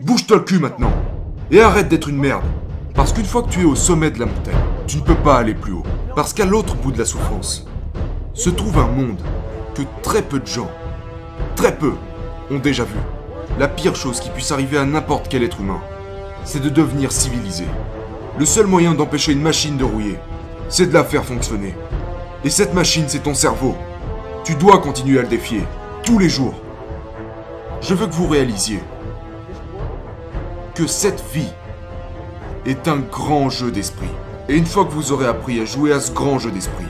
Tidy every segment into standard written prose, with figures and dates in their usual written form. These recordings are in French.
Bouge-toi le cul maintenant. Et arrête d'être une merde. Parce qu'une fois que tu es au sommet de la montagne, tu ne peux pas aller plus haut. Parce qu'à l'autre bout de la souffrance, se trouve un monde que très peu de gens, très peu, ont déjà vu. La pire chose qui puisse arriver à n'importe quel être humain, c'est de devenir civilisé. Le seul moyen d'empêcher une machine de rouiller, c'est de la faire fonctionner. Et cette machine, c'est ton cerveau. Tu dois continuer à le défier, tous les jours. Je veux que vous réalisiez que cette vie est un grand jeu d'esprit. Et une fois que vous aurez appris à jouer à ce grand jeu d'esprit,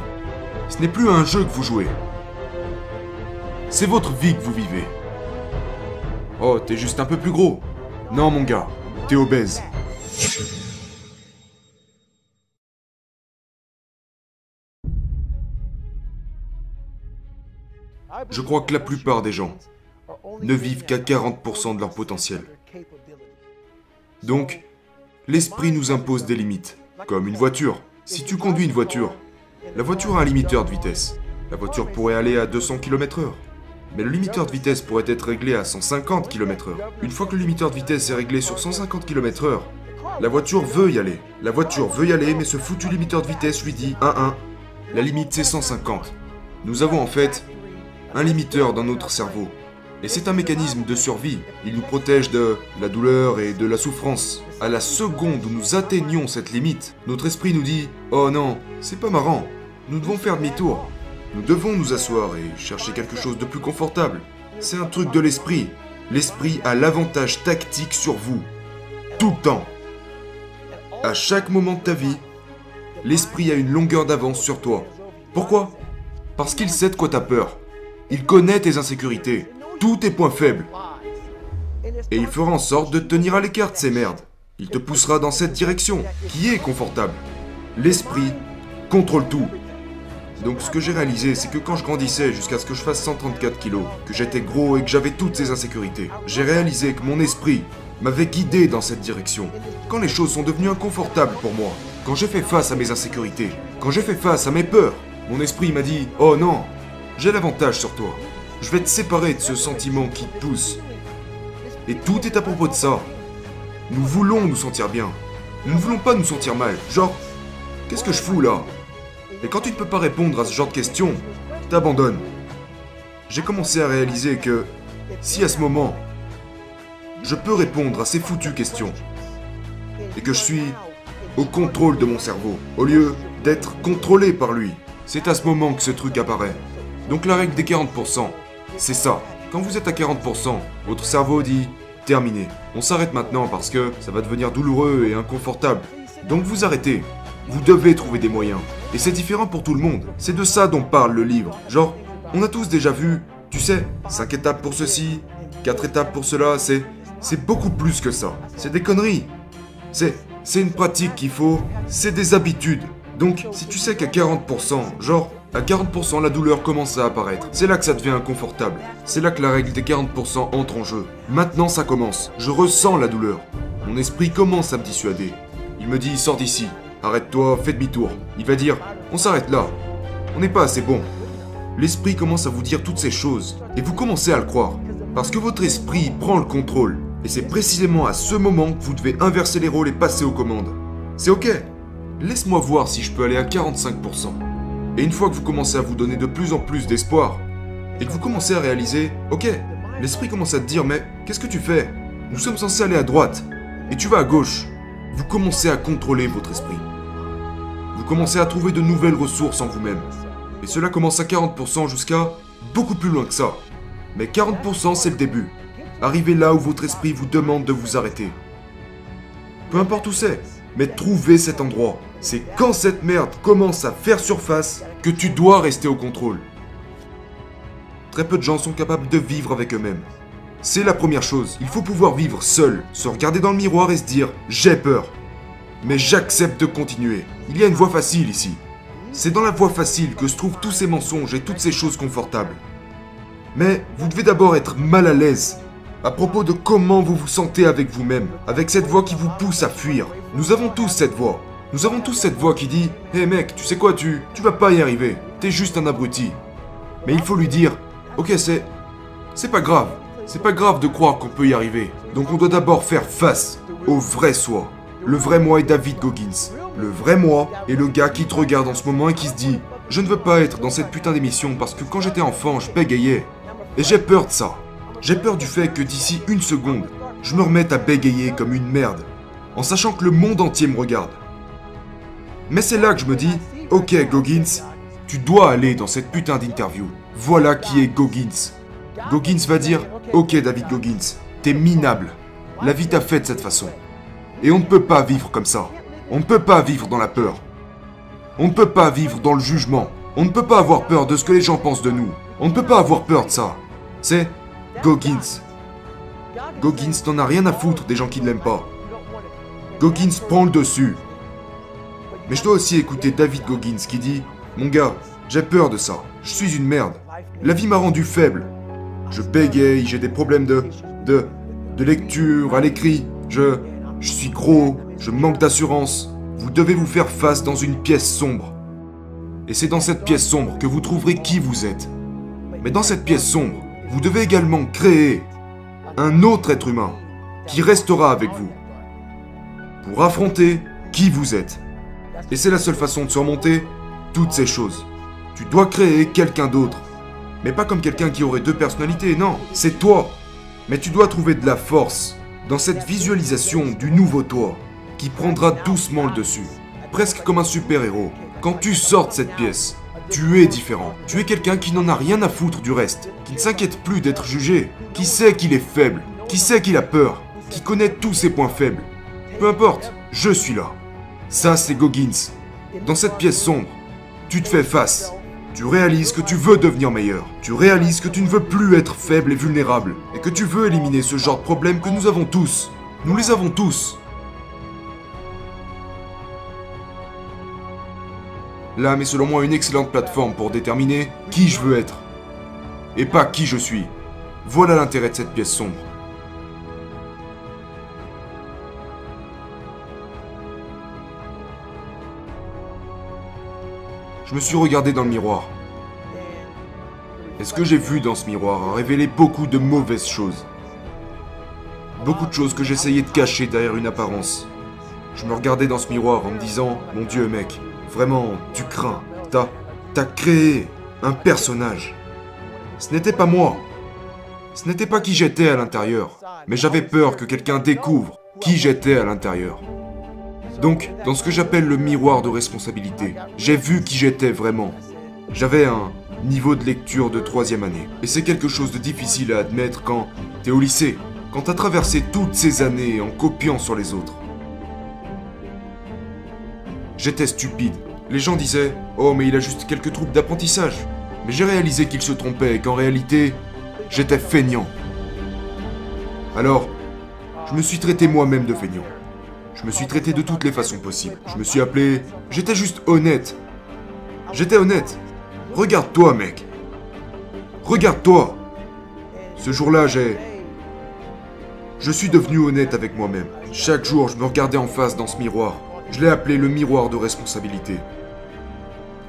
ce n'est plus un jeu que vous jouez. C'est votre vie que vous vivez. Oh, t'es juste un peu plus gros. Non, mon gars, t'es obèse. Je crois que la plupart des gens ne vivent qu'à 40% de leur potentiel. Donc, l'esprit nous impose des limites, comme une voiture. Si tu conduis une voiture, la voiture a un limiteur de vitesse. La voiture pourrait aller à 200 km/h. Mais le limiteur de vitesse pourrait être réglé à 150 km/h. Une fois que le limiteur de vitesse est réglé sur 150 km/h, la voiture veut y aller. La voiture veut y aller, mais ce foutu limiteur de vitesse lui dit 1-1. La limite c'est 150. Nous avons en fait un limiteur dans notre cerveau. Et c'est un mécanisme de survie. Il nous protège de la douleur et de la souffrance. À la seconde où nous atteignons cette limite, notre esprit nous dit « Oh non, c'est pas marrant, nous devons faire demi-tour. Nous devons nous asseoir et chercher quelque chose de plus confortable. » C'est un truc de l'esprit. L'esprit a l'avantage tactique sur vous. Tout le temps. À chaque moment de ta vie, l'esprit a une longueur d'avance sur toi. Pourquoi? Parce qu'il sait de quoi t'as peur. Il connaît tes insécurités, tous tes points faibles. Et il fera en sorte de te tenir à l'écart de ces merdes. Il te poussera dans cette direction, qui est confortable. L'esprit contrôle tout. Donc ce que j'ai réalisé, c'est que quand je grandissais jusqu'à ce que je fasse 134 kilos, que j'étais gros et que j'avais toutes ces insécurités, j'ai réalisé que mon esprit m'avait guidé dans cette direction. Quand les choses sont devenues inconfortables pour moi, quand j'ai fait face à mes insécurités, quand j'ai fait face à mes peurs, mon esprit m'a dit « Oh non, j'ai l'avantage sur toi. Je vais te séparer de ce sentiment qui te pousse. » Et tout est à propos de ça. Nous voulons nous sentir bien. Nous ne voulons pas nous sentir mal. Genre, qu'est-ce que je fous là? Et quand tu ne peux pas répondre à ce genre de questions, t'abandonnes. J'ai commencé à réaliser que, si à ce moment, je peux répondre à ces foutues questions, et que je suis au contrôle de mon cerveau, au lieu d'être contrôlé par lui, c'est à ce moment que ce truc apparaît. Donc la règle des 40%, c'est ça. Quand vous êtes à 40%, votre cerveau dit « Terminé. On s'arrête maintenant parce que ça va devenir douloureux et inconfortable. » Donc vous arrêtez. Vous devez trouver des moyens. Et c'est différent pour tout le monde. C'est de ça dont parle le livre. Genre, on a tous déjà vu, tu sais, 5 étapes pour ceci, 4 étapes pour cela, c'est beaucoup plus que ça. C'est des conneries. C'est une pratique qu'il faut, c'est des habitudes. Donc, si tu sais qu'à 40%, genre, à 40% la douleur commence à apparaître, c'est là que ça devient inconfortable. C'est là que la règle des 40% entre en jeu. Maintenant ça commence. Je ressens la douleur. Mon esprit commence à me dissuader. Il me dit, sors d'ici. Arrête-toi, fais demi-tour. Il va dire, on s'arrête là. On n'est pas assez bon. L'esprit commence à vous dire toutes ces choses. Et vous commencez à le croire. Parce que votre esprit prend le contrôle. Et c'est précisément à ce moment que vous devez inverser les rôles et passer aux commandes. C'est ok. Laisse-moi voir si je peux aller à 45%. Et une fois que vous commencez à vous donner de plus en plus d'espoir, et que vous commencez à réaliser, ok, l'esprit commence à te dire, mais qu'est-ce que tu fais? Nous sommes censés aller à droite, et tu vas à gauche. Vous commencez à contrôler votre esprit. Vous commencez à trouver de nouvelles ressources en vous-même. Et cela commence à 40% jusqu'à beaucoup plus loin que ça. Mais 40% c'est le début. Arrivez là où votre esprit vous demande de vous arrêter. Peu importe où c'est, mais trouvez cet endroit. C'est quand cette merde commence à faire surface que tu dois rester au contrôle. Très peu de gens sont capables de vivre avec eux-mêmes. C'est la première chose, il faut pouvoir vivre seul, se regarder dans le miroir et se dire « J'ai peur, mais j'accepte de continuer. » Il y a une voie facile ici. C'est dans la voie facile que se trouvent tous ces mensonges et toutes ces choses confortables. Mais vous devez d'abord être mal à l'aise à propos de comment vous vous sentez avec vous-même, avec cette voix qui vous pousse à fuir. Nous avons tous cette voix. Nous avons tous cette voix qui dit « Hé mec, tu sais quoi, tu vas pas y arriver. T'es juste un abruti. » Mais il faut lui dire « Ok, c'est pas grave. C'est pas grave de croire qu'on peut y arriver. Donc on doit d'abord faire face au vrai soi. Le vrai moi est David Goggins. Le vrai moi est le gars qui te regarde en ce moment et qui se dit « Je ne veux pas être dans cette putain d'émission parce que quand j'étais enfant, je bégayais. Et j'ai peur de ça. J'ai peur du fait que d'ici une seconde, je me remette à bégayer comme une merde, en sachant que le monde entier me regarde. Mais c'est là que je me dis « Ok Goggins, tu dois aller dans cette putain d'interview. Voilà qui est Goggins. » Goggins va dire « Ok David Goggins, t'es minable. La vie t'a fait de cette façon. Et on ne peut pas vivre comme ça. On ne peut pas vivre dans la peur. On ne peut pas vivre dans le jugement. On ne peut pas avoir peur de ce que les gens pensent de nous. On ne peut pas avoir peur de ça. C'est Goggins. Goggins n'en a rien à foutre des gens qui ne l'aiment pas. Goggins prend le dessus. Mais je dois aussi écouter David Goggins qui dit « Mon gars, j'ai peur de ça. Je suis une merde. La vie m'a rendu faible. Je bégaye, j'ai des problèmes de lecture à l'écrit. Je suis gros, je manque d'assurance. Vous devez vous faire face dans une pièce sombre. Et c'est dans cette pièce sombre que vous trouverez qui vous êtes. Mais dans cette pièce sombre, vous devez également créer un autre être humain qui restera avec vous pour affronter qui vous êtes. Et c'est la seule façon de surmonter toutes ces choses. Tu dois créer quelqu'un d'autre. Mais pas comme quelqu'un qui aurait deux personnalités, non, c'est toi. Mais tu dois trouver de la force dans cette visualisation du nouveau toi qui prendra doucement le dessus, presque comme un super-héros. Quand tu sors de cette pièce, tu es différent. Tu es quelqu'un qui n'en a rien à foutre du reste, qui ne s'inquiète plus d'être jugé, qui sait qu'il est faible, qui sait qu'il a peur, qui connaît tous ses points faibles. Peu importe, je suis là. Ça, c'est Goggins. Dans cette pièce sombre, tu te fais face. Tu réalises que tu veux devenir meilleur. Tu réalises que tu ne veux plus être faible et vulnérable. Et que tu veux éliminer ce genre de problème que nous avons tous. Nous les avons tous. L'âme est selon moi une excellente plateforme pour déterminer qui je veux être. Et pas qui je suis. Voilà l'intérêt de cette pièce sombre. Je me suis regardé dans le miroir. Et ce que j'ai vu dans ce miroir a révélé beaucoup de mauvaises choses. Beaucoup de choses que j'essayais de cacher derrière une apparence. Je me regardais dans ce miroir en me disant « Mon Dieu mec, vraiment, tu crains. T'as créé un personnage. Ce n'était pas moi. Ce n'était pas qui j'étais à l'intérieur. Mais j'avais peur que quelqu'un découvre qui j'étais à l'intérieur. Donc, dans ce que j'appelle le miroir de responsabilité, j'ai vu qui j'étais vraiment. J'avais un niveau de lecture de 3e année. Et c'est quelque chose de difficile à admettre quand t'es au lycée, quand t'as traversé toutes ces années en copiant sur les autres. J'étais stupide. Les gens disaient « Oh, mais il a juste quelques troubles d'apprentissage ». Mais j'ai réalisé qu'ils se trompaient et qu'en réalité, j'étais feignant. Alors, je me suis traité moi-même de feignant. Je me suis traité de toutes les façons possibles. Je me suis appelé... J'étais juste honnête. J'étais honnête. Regarde-toi, mec. Regarde-toi. Ce jour-là, je suis devenu honnête avec moi-même. Chaque jour, je me regardais en face dans ce miroir. Je l'ai appelé le miroir de responsabilité.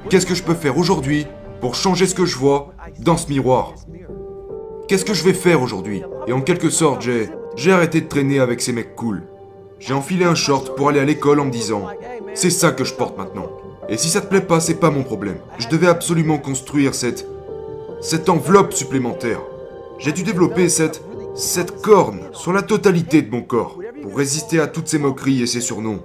Qu'est-ce que je peux faire aujourd'hui pour changer ce que je vois dans ce miroir? Qu'est-ce que je vais faire aujourd'hui? Et en quelque sorte, j'ai arrêté de traîner avec ces mecs cool. J'ai enfilé un short pour aller à l'école en me disant « C'est ça que je porte maintenant. Et si ça te plaît pas, c'est pas mon problème. » Je devais absolument construire cette enveloppe supplémentaire. J'ai dû développer cette corne sur la totalité de mon corps pour résister à toutes ces moqueries et ces surnoms.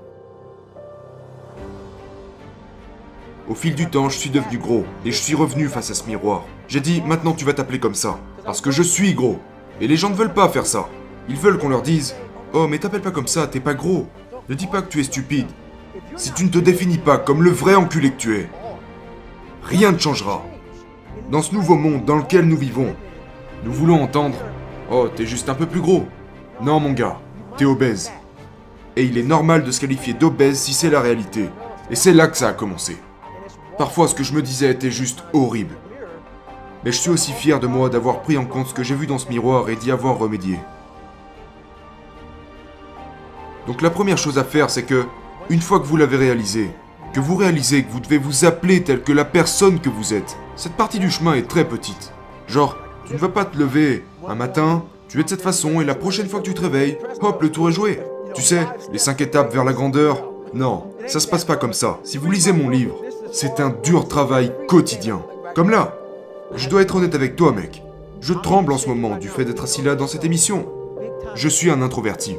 Au fil du temps, je suis devenu gros et je suis revenu face à ce miroir. J'ai dit « Maintenant tu vas t'appeler comme ça, parce que je suis gros. » Et les gens ne veulent pas faire ça. Ils veulent qu'on leur dise « Oh, mais t'appelles pas comme ça, t'es pas gros. Ne dis pas que tu es stupide. Si tu ne te définis pas comme le vrai enculé que tu es, rien ne changera. Dans ce nouveau monde dans lequel nous vivons, nous voulons entendre « Oh, t'es juste un peu plus gros. » Non, mon gars, t'es obèse. Et il est normal de se qualifier d'obèse si c'est la réalité. Et c'est là que ça a commencé. Parfois, ce que je me disais était juste horrible. Mais je suis aussi fier de moi d'avoir pris en compte ce que j'ai vu dans ce miroir et d'y avoir remédié. Donc la première chose à faire, c'est que, une fois que vous l'avez réalisé, que vous réalisez que vous devez vous appeler tel que la personne que vous êtes, cette partie du chemin est très petite. Genre, tu ne vas pas te lever un matin, Tu es de cette façon et la prochaine fois que tu te réveilles, hop, le tour est joué. Tu sais, les 5 étapes vers la grandeur. Non, ça se passe pas comme ça. Si vous lisez mon livre, c'est un dur travail quotidien. Comme là. Je dois être honnête avec toi, mec. Je tremble en ce moment du fait d'être assis là dans cette émission. Je suis un introverti.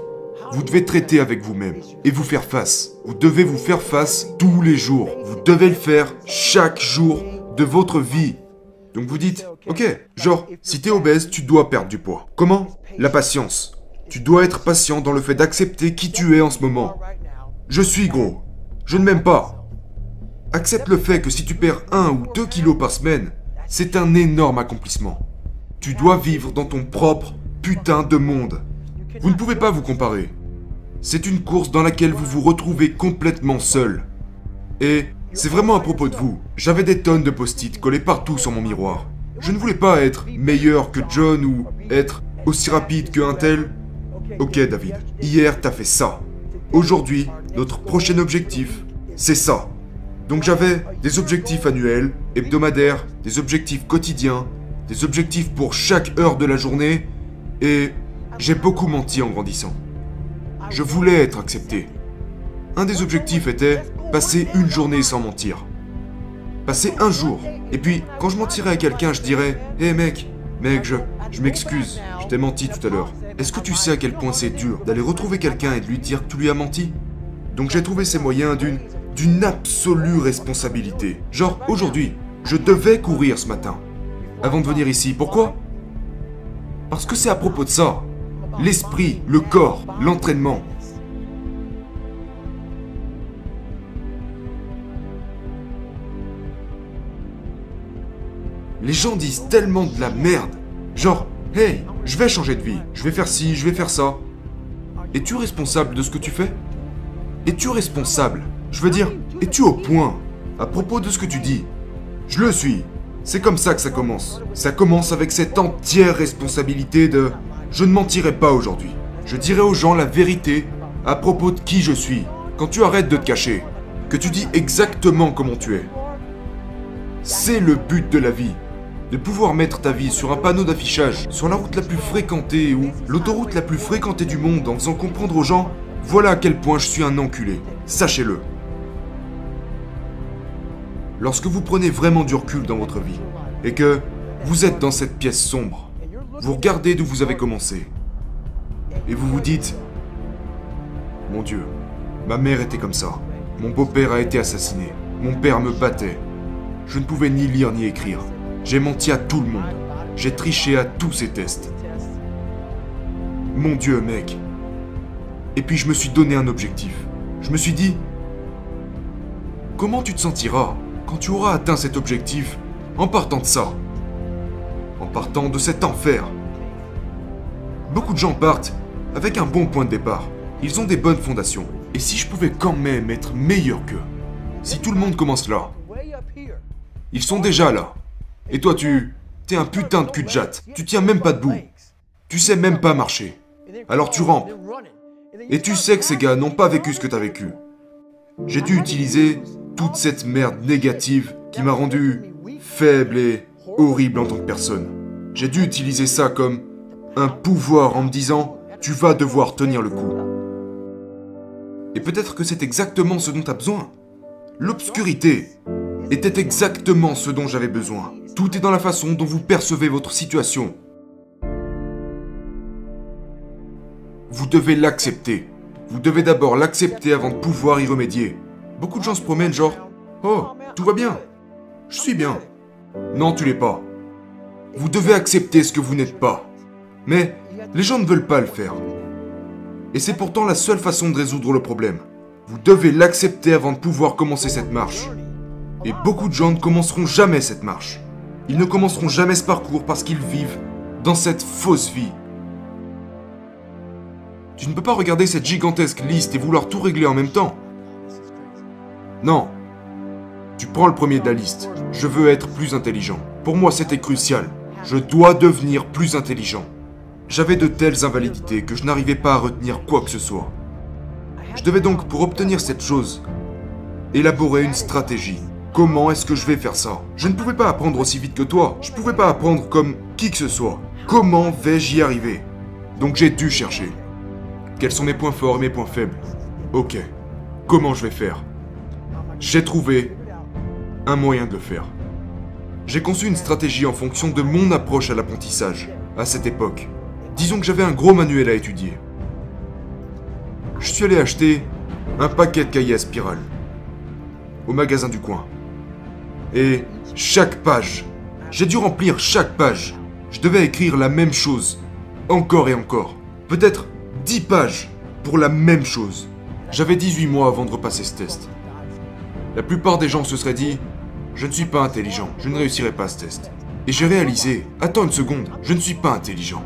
Vous devez traiter avec vous-même et vous faire face. Vous devez vous faire face tous les jours. Vous devez le faire chaque jour de votre vie. Donc vous dites, ok, genre, si t'es obèse, tu dois perdre du poids. Comment? La patience. Tu dois être patient dans le fait d'accepter qui tu es en ce moment. Je suis gros. Je ne m'aime pas. Accepte le fait que si tu perds 1 ou 2 kilos par semaine, c'est un énorme accomplissement. Tu dois vivre dans ton propre putain de monde. Vous ne pouvez pas vous comparer. C'est une course dans laquelle vous vous retrouvez complètement seul. Et c'est vraiment à propos de vous. J'avais des tonnes de post-it collés partout sur mon miroir. Je ne voulais pas être meilleur que John ou être aussi rapide qu'un tel. Ok David, hier t'as fait ça. Aujourd'hui, notre prochain objectif, c'est ça. Donc j'avais des objectifs annuels, hebdomadaires, des objectifs quotidiens, des objectifs pour chaque heure de la journée, et j'ai beaucoup menti en grandissant. Je voulais être accepté. Un des objectifs était passer une journée sans mentir. Passer un jour. Et puis, quand je mentirais à quelqu'un, je dirais « Hé mec, je m'excuse, je t'ai menti tout à l'heure. Est-ce que tu sais à quel point c'est dur d'aller retrouver quelqu'un et de lui dire que tu lui as menti ?» Donc j'ai trouvé ces moyens d'une absolue responsabilité. Genre, aujourd'hui, je devais courir ce matin. Avant de venir ici, pourquoi? Parce que c'est à propos de ça. L'esprit, le corps, l'entraînement. Les gens disent tellement de la merde. Genre, hey, je vais changer de vie, je vais faire ci, je vais faire ça. Es-tu responsable de ce que tu fais? Es-tu responsable? Je veux dire, es-tu au point à propos de ce que tu dis? Je le suis. C'est comme ça que ça commence. Ça commence avec cette entière responsabilité de « Je ne mentirai pas aujourd'hui. Je dirai aux gens la vérité à propos de qui je suis. » Quand tu arrêtes de te cacher, que tu dis exactement comment tu es. C'est le but de la vie. De pouvoir mettre ta vie sur un panneau d'affichage, sur la route la plus fréquentée ou l'autoroute la plus fréquentée du monde en faisant comprendre aux gens « Voilà à quel point je suis un enculé. Sachez-le. » Lorsque vous prenez vraiment du recul dans votre vie et que vous êtes dans cette pièce sombre, vous regardez d'où vous avez commencé et vous vous dites « Mon Dieu, ma mère était comme ça. Mon beau-père a été assassiné. Mon père me battait. Je ne pouvais ni lire ni écrire. J'ai menti à tout le monde. J'ai triché à tous ces tests. Mon Dieu, mec. » Et puis je me suis donné un objectif. Je me suis dit, comment tu te sentiras quand tu auras atteint cet objectif en partant de ça? En partant de cet enfer. Beaucoup de gens partent avec un bon point de départ. Ils ont des bonnes fondations. Et si je pouvais quand même être meilleur qu'eux? Si tout le monde commence là. Ils sont déjà là. Et toi t'es un putain de cul-de-jatte. Tu tiens même pas debout. Tu sais même pas marcher. Alors tu rampes. Et tu sais que ces gars n'ont pas vécu ce que t'as vécu. J'ai dû utiliser toute cette merde négative qui m'a rendu faible et horrible en tant que personne. J'ai dû utiliser ça comme un pouvoir en me disant « Tu vas devoir tenir le coup ». Et peut-être que c'est exactement ce dont t'as besoin. L'obscurité était exactement ce dont j'avais besoin. Tout est dans la façon dont vous percevez votre situation. Vous devez l'accepter. Vous devez d'abord l'accepter avant de pouvoir y remédier. Beaucoup de gens se promènent genre « Oh, tout va bien. Je suis bien. » Non, tu l'es pas. Vous devez accepter ce que vous n'êtes pas. Mais les gens ne veulent pas le faire. Et c'est pourtant la seule façon de résoudre le problème. Vous devez l'accepter avant de pouvoir commencer cette marche. Et beaucoup de gens ne commenceront jamais cette marche. Ils ne commenceront jamais ce parcours parce qu'ils vivent dans cette fausse vie. Tu ne peux pas regarder cette gigantesque liste et vouloir tout régler en même temps. Non. Tu prends le premier de la liste. Je veux être plus intelligent. Pour moi, c'était crucial. Je dois devenir plus intelligent. J'avais de telles invalidités que je n'arrivais pas à retenir quoi que ce soit. Je devais donc, pour obtenir cette chose, élaborer une stratégie. Comment est-ce que je vais faire ça? Je ne pouvais pas apprendre aussi vite que toi. Je ne pouvais pas apprendre comme qui que ce soit. Comment vais-je y arriver? Donc j'ai dû chercher. Quels sont mes points forts et mes points faibles? Ok. Comment je vais faire? J'ai trouvé un moyen de le faire. J'ai conçu une stratégie en fonction de mon approche à l'apprentissage, à cette époque. Disons que j'avais un gros manuel à étudier. Je suis allé acheter un paquet de cahiers à spirale au magasin du coin. Et chaque page, j'ai dû remplir chaque page. Je devais écrire la même chose, encore et encore. Peut-être 10 pages pour la même chose. J'avais 18 mois avant de repasser ce test. La plupart des gens se seraient dit « Je ne suis pas intelligent, je ne réussirai pas ce test. » Et j'ai réalisé « Attends une seconde, je ne suis pas intelligent.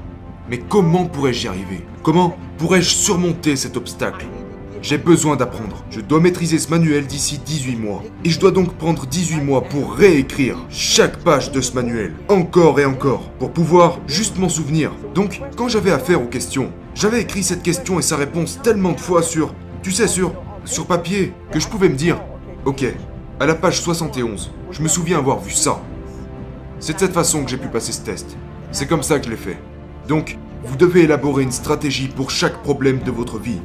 Mais comment pourrais-je y arriver? Comment pourrais-je surmonter cet obstacle? J'ai besoin d'apprendre. Je dois maîtriser ce manuel d'ici 18 mois. Et je dois donc prendre 18 mois pour réécrire chaque page de ce manuel, encore et encore, pour pouvoir juste m'en souvenir. Donc, quand j'avais affaire aux questions, j'avais écrit cette question et sa réponse tellement de fois sur papier, que je pouvais me dire, ok, à la page 71, je me souviens avoir vu ça. C'est de cette façon que j'ai pu passer ce test. C'est comme ça que je l'ai fait. Donc, vous devez élaborer une stratégie pour chaque problème de votre vie.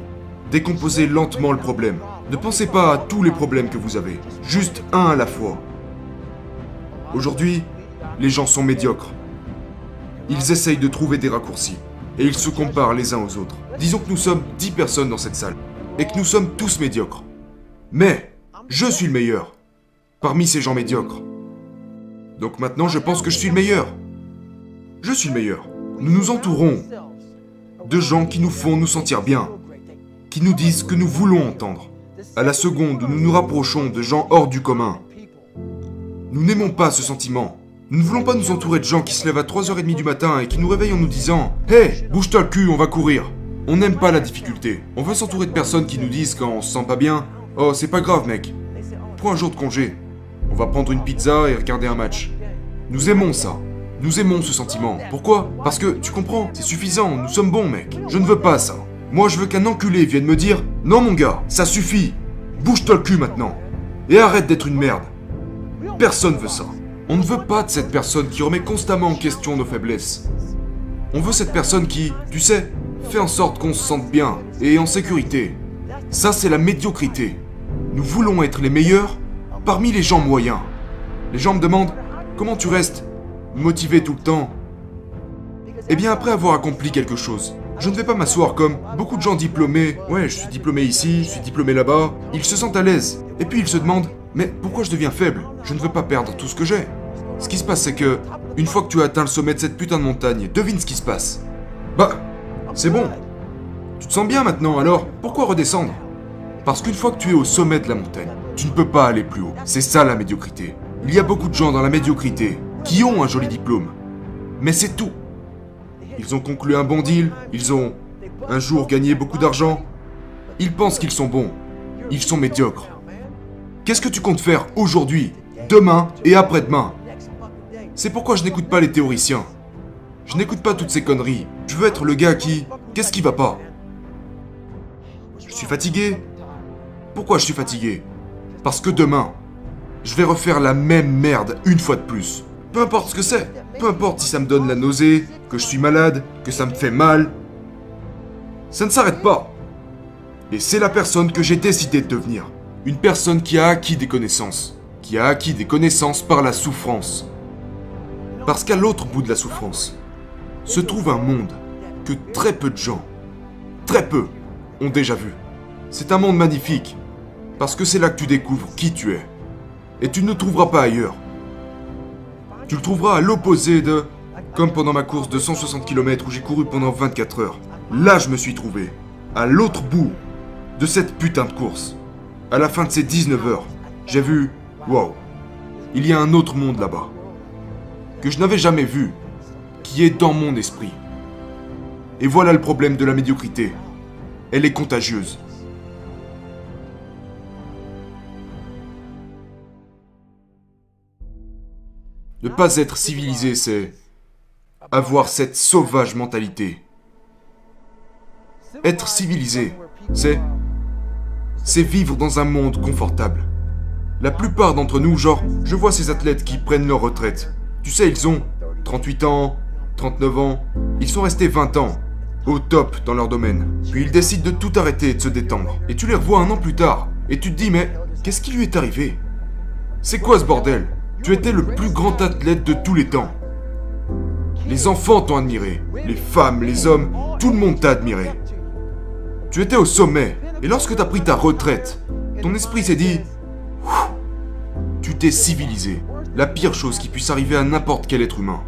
Décomposez lentement le problème. Ne pensez pas à tous les problèmes que vous avez, juste un à la fois. Aujourd'hui, les gens sont médiocres. Ils essayent de trouver des raccourcis, et ils se comparent les uns aux autres. Disons que nous sommes 10 personnes dans cette salle, et que nous sommes tous médiocres. Mais, je suis le meilleur, parmi ces gens médiocres. Donc maintenant, je pense que je suis le meilleur. Je suis le meilleur. Nous nous entourons de gens qui nous font nous sentir bien, qui nous disent ce que nous voulons entendre. À la seconde où nous nous rapprochons de gens hors du commun, nous n'aimons pas ce sentiment. Nous ne voulons pas nous entourer de gens qui se lèvent à 3h30 du matin et qui nous réveillent en nous disant « Hey, bouge-toi le cul, on va courir !» On n'aime pas la difficulté. On veut s'entourer de personnes qui nous disent quand on se sent pas bien « Oh, c'est pas grave mec, prends un jour de congé. On va prendre une pizza et regarder un match. » Nous aimons ça. Nous aimons ce sentiment. Pourquoi? Parce que, tu comprends, c'est suffisant, nous sommes bons mec. Je ne veux pas ça. Moi, je veux qu'un enculé vienne me dire « Non, mon gars, ça suffit. Bouge-toi le cul maintenant. Et arrête d'être une merde. » Personne veut ça. On ne veut pas de cette personne qui remet constamment en question nos faiblesses. On veut cette personne qui, tu sais, fait en sorte qu'on se sente bien et en sécurité. Ça, c'est la médiocrité. Nous voulons être les meilleurs parmi les gens moyens. Les gens me demandent « Comment tu restes motivé tout le temps ?» Eh bien, après avoir accompli quelque chose, je ne vais pas m'asseoir comme beaucoup de gens diplômés. Ouais, je suis diplômé ici, je suis diplômé là-bas. Ils se sentent à l'aise. Et puis ils se demandent, mais pourquoi je deviens faible? Je ne veux pas perdre tout ce que j'ai. Ce qui se passe, c'est que, une fois que tu as atteint le sommet de cette putain de montagne, devine ce qui se passe. Bah, c'est bon. Tu te sens bien maintenant, alors pourquoi redescendre? Parce qu'une fois que tu es au sommet de la montagne, tu ne peux pas aller plus haut. C'est ça la médiocrité. Il y a beaucoup de gens dans la médiocrité qui ont un joli diplôme. Mais c'est tout. Ils ont conclu un bon deal, ils ont un jour gagné beaucoup d'argent. Ils pensent qu'ils sont bons. Ils sont médiocres. Qu'est-ce que tu comptes faire aujourd'hui, demain et après-demain? C'est pourquoi je n'écoute pas les théoriciens. Je n'écoute pas toutes ces conneries. Je veux être le gars qui... Qu'est-ce qui va pas? Je suis fatigué. Pourquoi je suis fatigué? Parce que demain, je vais refaire la même merde une fois de plus. Peu importe ce que c'est. Peu importe si ça me donne la nausée, que je suis malade, que ça me fait mal. Ça ne s'arrête pas. Et c'est la personne que j'ai décidé de devenir. Une personne qui a acquis des connaissances. Qui a acquis des connaissances par la souffrance. Parce qu'à l'autre bout de la souffrance, se trouve un monde que très peu de gens, très peu, ont déjà vu. C'est un monde magnifique. Parce que c'est là que tu découvres qui tu es. Et tu ne le trouveras pas ailleurs. Tu le trouveras à l'opposé de... Comme pendant ma course de 160 km où j'ai couru pendant 24 heures. Là, je me suis trouvé. À l'autre bout de cette putain de course. À la fin de ces 19 heures, j'ai vu... Wow. Il y a un autre monde là-bas. Que je n'avais jamais vu. Qui est dans mon esprit. Et voilà le problème de la médiocrité. Elle est contagieuse. Ne pas être civilisé, c'est avoir cette sauvage mentalité. Être civilisé, c'est vivre dans un monde confortable. La plupart d'entre nous, genre, je vois ces athlètes qui prennent leur retraite. Tu sais, ils ont 38 ans, 39 ans, ils sont restés 20 ans au top dans leur domaine. Puis ils décident de tout arrêter et de se détendre. Et tu les revois 1 an plus tard, et tu te dis, mais qu'est-ce qui lui est arrivé? C'est quoi ce bordel? Tu étais le plus grand athlète de tous les temps. Les enfants t'ont admiré, les femmes, les hommes, tout le monde t'a admiré. Tu étais au sommet, et lorsque t'as pris ta retraite, ton esprit s'est dit, tu t'es civilisé. La pire chose qui puisse arriver à n'importe quel être humain,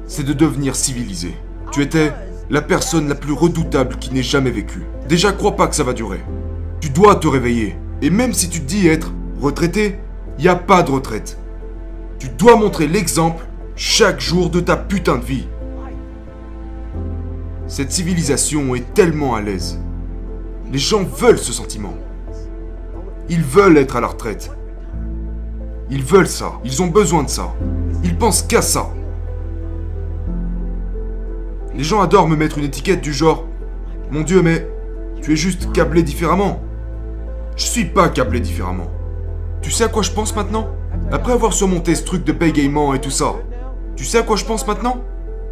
c'est de devenir civilisé. Tu étais la personne la plus redoutable qui n'ait jamais vécu. Déjà, crois pas que ça va durer. Tu dois te réveiller. Et même si tu te dis être retraité, il n'y a pas de retraite. Tu dois montrer l'exemple chaque jour de ta putain de vie. Cette civilisation est tellement à l'aise. Les gens veulent ce sentiment. Ils veulent être à la retraite. Ils veulent ça. Ils ont besoin de ça. Ils pensent qu'à ça. Les gens adorent me mettre une étiquette du genre « Mon Dieu, mais tu es juste câblé différemment. » Je suis pas câblé différemment. Tu sais à quoi je pense maintenant? Après avoir surmonté ce truc de bégaiement et tout ça, tu sais à quoi je pense maintenant?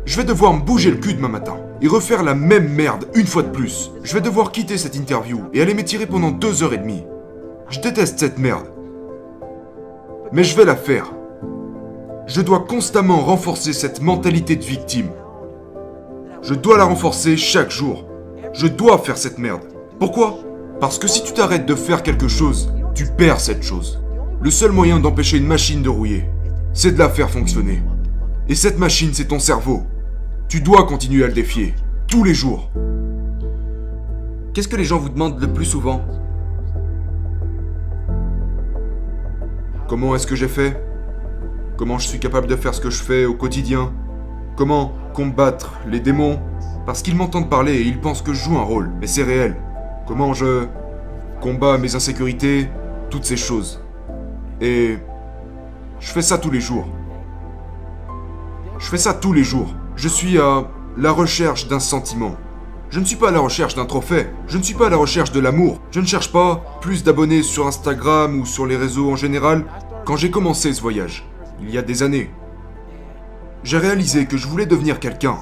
Je vais devoir me bouger le cul demain matin et refaire la même merde une fois de plus. Je vais devoir quitter cette interview et aller m'étirer pendant 2h30. Je déteste cette merde. Mais je vais la faire. Je dois constamment renforcer cette mentalité de victime. Je dois la renforcer chaque jour. Je dois faire cette merde. Pourquoi? Parce que si tu t'arrêtes de faire quelque chose, tu perds cette chose. Le seul moyen d'empêcher une machine de rouiller, c'est de la faire fonctionner. Et cette machine, c'est ton cerveau. Tu dois continuer à le défier, tous les jours. Qu'est-ce que les gens vous demandent le plus souvent? Comment est-ce que j'ai fait? Comment je suis capable de faire ce que je fais au quotidien? Comment combattre les démons? Parce qu'ils m'entendent parler et ils pensent que je joue un rôle, mais c'est réel. Comment je combats mes insécurités, toutes ces choses. Et je fais ça tous les jours. Je fais ça tous les jours. Je suis à la recherche d'un sentiment. Je ne suis pas à la recherche d'un trophée. Je ne suis pas à la recherche de l'amour. Je ne cherche pas plus d'abonnés sur Instagram ou sur les réseaux en général. Quand j'ai commencé ce voyage, il y a des années, j'ai réalisé que je voulais devenir quelqu'un.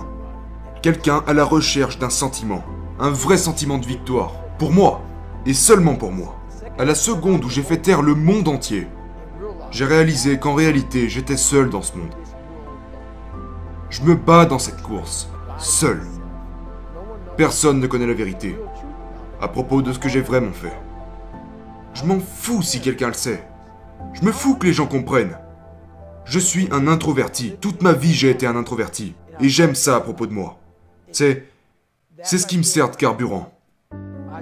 Quelqu'un à la recherche d'un sentiment. Un vrai sentiment de victoire. Pour moi. Et seulement pour moi. À la seconde où j'ai fait taire le monde entier, j'ai réalisé qu'en réalité, j'étais seul dans ce monde. Je me bats dans cette course. Seul. Personne ne connaît la vérité. À propos de ce que j'ai vraiment fait. Je m'en fous si quelqu'un le sait. Je me fous que les gens comprennent. Je suis un introverti. Toute ma vie, j'ai été un introverti. Et j'aime ça à propos de moi. C'est ce qui me sert de carburant.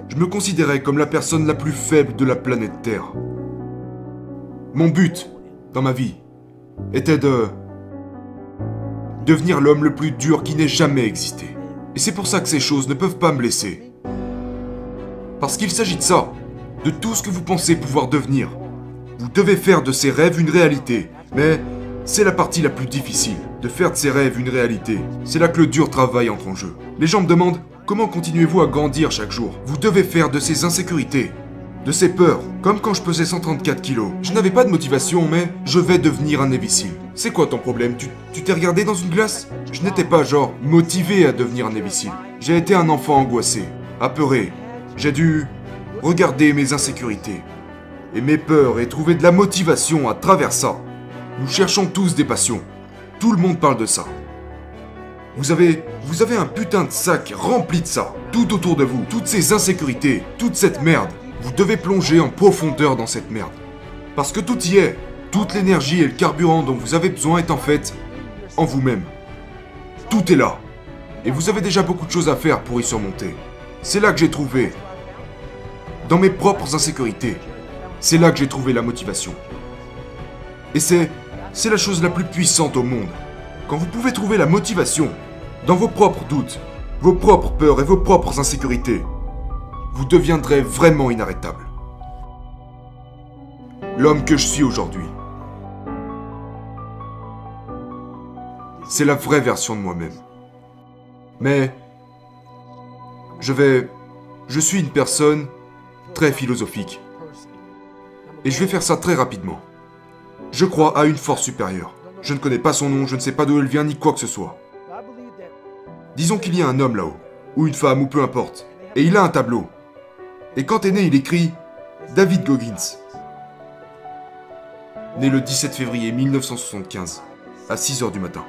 Je me considérais comme la personne la plus faible de la planète Terre. Mon but, dans ma vie, était de devenir l'homme le plus dur qui n'ait jamais existé. Et c'est pour ça que ces choses ne peuvent pas me laisser. Parce qu'il s'agit de ça, de tout ce que vous pensez pouvoir devenir. Vous devez faire de ces rêves une réalité, mais c'est la partie la plus difficile, de faire de ces rêves une réalité. C'est là que le dur travail entre en jeu. Les gens me demandent, comment continuez-vous à grandir chaque jour? Vous devez faire de ces insécurités, de ces peurs, comme quand je pesais 134 kilos. Je n'avais pas de motivation, mais je vais devenir un imbécile. C'est quoi ton problème? Tu t'es regardé dans une glace? Je n'étais pas genre motivé à devenir un imbécile. J'ai été un enfant angoissé, apeuré. J'ai dû regarder mes insécurités et mes peurs et trouver de la motivation à travers ça. Nous cherchons tous des passions. Tout le monde parle de ça. Vous avez un putain de sac rempli de ça, tout autour de vous, toutes ces insécurités, toute cette merde. Vous devez plonger en profondeur dans cette merde. Parce que tout y est. Toute l'énergie et le carburant dont vous avez besoin est en fait en vous-même. Tout est là. Et vous avez déjà beaucoup de choses à faire pour y surmonter. C'est là que j'ai trouvé, dans mes propres insécurités, c'est là que j'ai trouvé la motivation. Et c'est la chose la plus puissante au monde. Quand vous pouvez trouver la motivation dans vos propres doutes, vos propres peurs et vos propres insécurités, vous deviendrez vraiment inarrêtable. L'homme que je suis aujourd'hui, c'est la vraie version de moi-même. Mais je suis une personne très philosophique. Et je vais faire ça très rapidement. Je crois à une force supérieure. Je ne connais pas son nom, je ne sais pas d'où elle vient ni quoi que ce soit. Disons qu'il y a un homme là-haut. ou une femme, ou peu importe. Et il a un tableau. Et quand est né, il écrit David Goggins. Né le 17 février 1975, à 6 h du matin.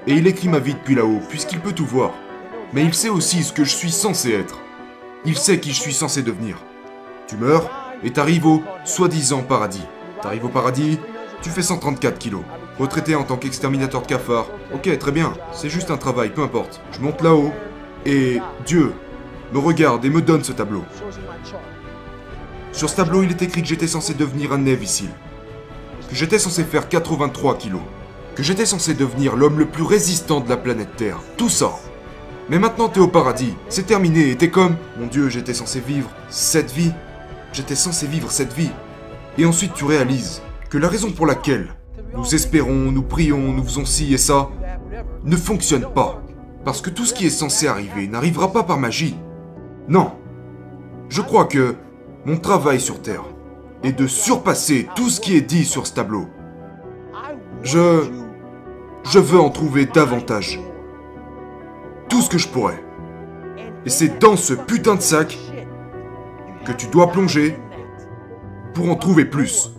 Et il écrit ma vie depuis là-haut, puisqu'il peut tout voir. Mais il sait aussi ce que je suis censé être. Il sait qui je suis censé devenir. Tu meurs, et t'arrives au soi-disant paradis. T'arrives au paradis, tu fais 134 kilos. Retraité en tant qu'exterminateur de cafards. Ok, très bien, c'est juste un travail, peu importe. Je monte là-haut, et Dieu me regarde et me donne ce tableau. Sur ce tableau, il est écrit que j'étais censé devenir un Navy SEAL. Que j'étais censé faire 83 kilos. Que j'étais censé devenir l'homme le plus résistant de la planète Terre. Tout ça. Mais maintenant t'es au paradis, c'est terminé et t'es comme... Mon Dieu, j'étais censé vivre cette vie. J'étais censé vivre cette vie. Et ensuite tu réalises que la raison pour laquelle nous espérons, nous prions, nous faisons ci et ça, ne fonctionne pas. Parce que tout ce qui est censé arriver n'arrivera pas par magie. Non. Je crois que mon travail sur Terre est de surpasser tout ce qui est dit sur ce tableau. Je veux en trouver davantage. Tout ce que je pourrais. Et c'est dans ce putain de sac que tu dois plonger pour en trouver plus.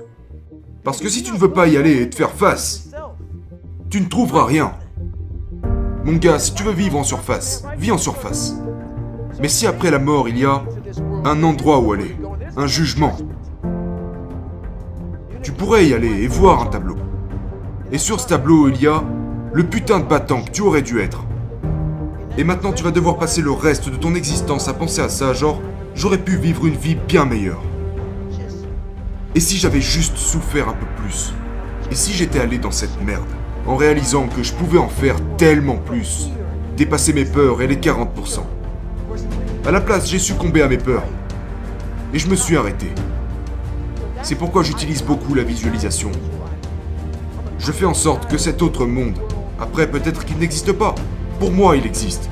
Parce que si tu ne veux pas y aller et te faire face, tu ne trouveras rien. Mon gars, si tu veux vivre en surface, vis en surface. Mais si après la mort, il y a un endroit où aller, un jugement, tu pourrais y aller et voir un tableau. Et sur ce tableau, il y a le putain de battant que tu aurais dû être. Et maintenant, tu vas devoir passer le reste de ton existence à penser à ça, genre, j'aurais pu vivre une vie bien meilleure. Et si j'avais juste souffert un peu plus? Et si j'étais allé dans cette merde, en réalisant que je pouvais en faire tellement plus, dépasser mes peurs et les 40%. À la place, j'ai succombé à mes peurs. Et je me suis arrêté. C'est pourquoi j'utilise beaucoup la visualisation. Je fais en sorte que cet autre monde, après peut-être qu'il n'existe pas, pour moi il existe.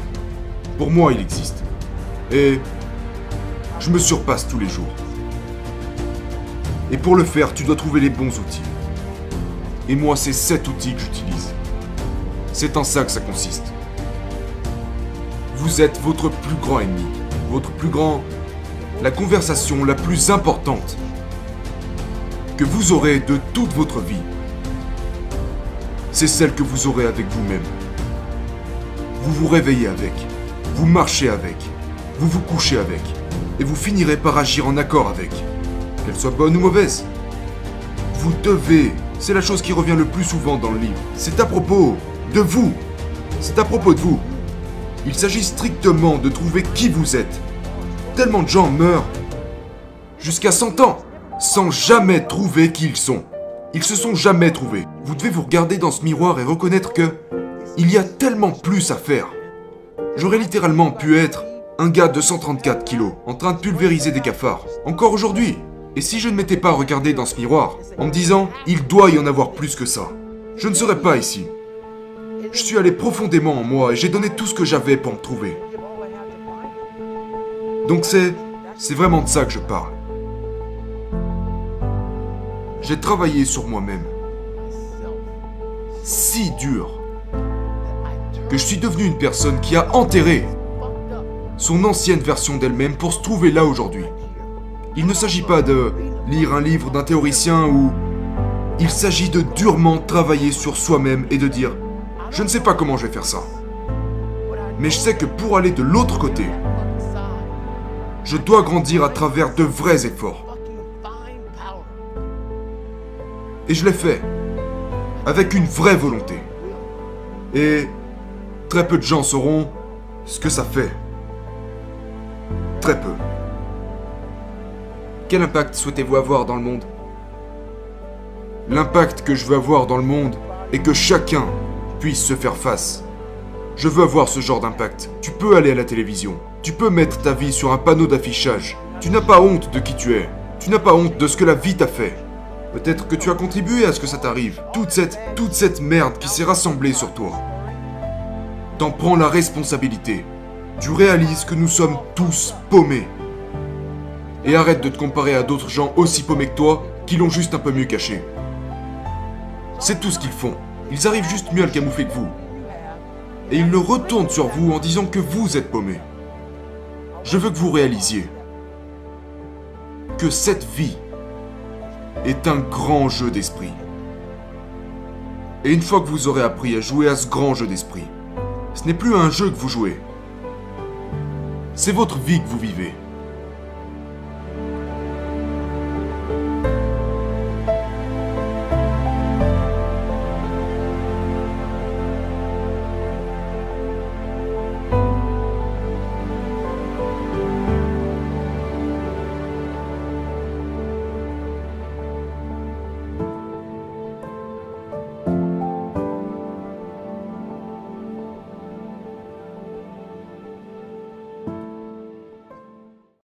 Pour moi il existe. Et je me surpasse tous les jours. Et pour le faire, tu dois trouver les bons outils. Et moi, c'est cet outil que j'utilise. C'est en ça que ça consiste. Vous êtes votre plus grand ennemi. Votre plus grand... La conversation la plus importante que vous aurez de toute votre vie. C'est celle que vous aurez avec vous-même. Vous vous réveillez avec. Vous marchez avec. Vous vous couchez avec. Et vous finirez par agir en accord avec. Qu'elle soit bonne ou mauvaise. Vous devez... C'est la chose qui revient le plus souvent dans le livre. C'est à propos de vous. C'est à propos de vous. Il s'agit strictement de trouver qui vous êtes. Tellement de gens meurent jusqu'à 100 ans sans jamais trouver qui ils sont. Ils se sont jamais trouvés. Vous devez vous regarder dans ce miroir et reconnaître que il y a tellement plus à faire. J'aurais littéralement pu être un gars de 134 kilos en train de pulvériser des cafards. Encore aujourd'hui. Et si je ne m'étais pas regardé dans ce miroir en me disant il doit y en avoir plus que ça, je ne serais pas ici. Je suis allé profondément en moi et j'ai donné tout ce que j'avais pour me trouver. Donc c'est vraiment de ça que je parle. J'ai travaillé sur moi-même. Si dur que je suis devenu une personne qui a enterré son ancienne version d'elle-même pour se trouver là aujourd'hui. Il ne s'agit pas de lire un livre d'un théoricien ou... Il s'agit de durement travailler sur soi-même et de dire « Je ne sais pas comment je vais faire ça. Mais je sais que pour aller de l'autre côté, je dois grandir à travers de vrais efforts. » Et je l'ai fait. Avec une vraie volonté. Et très peu de gens sauront ce que ça fait. Très peu. Quel impact souhaitez-vous avoir dans le monde? L'impact que je veux avoir dans le monde est que chacun puisse se faire face. Je veux avoir ce genre d'impact. Tu peux aller à la télévision. Tu peux mettre ta vie sur un panneau d'affichage. Tu n'as pas honte de qui tu es. Tu n'as pas honte de ce que la vie t'a fait. Peut-être que tu as contribué à ce que ça t'arrive. Toute cette merde qui s'est rassemblée sur toi. T'en prends la responsabilité. Tu réalises que nous sommes tous paumés. Et arrête de te comparer à d'autres gens aussi paumés que toi, qui l'ont juste un peu mieux caché. C'est tout ce qu'ils font. Ils arrivent juste mieux à le camoufler que vous. et il le retourne sur vous en disant que vous êtes paumé. Je veux que vous réalisiez que cette vie est un grand jeu d'esprit. Et une fois que vous aurez appris à jouer à ce grand jeu d'esprit, ce n'est plus un jeu que vous jouez. C'est votre vie que vous vivez.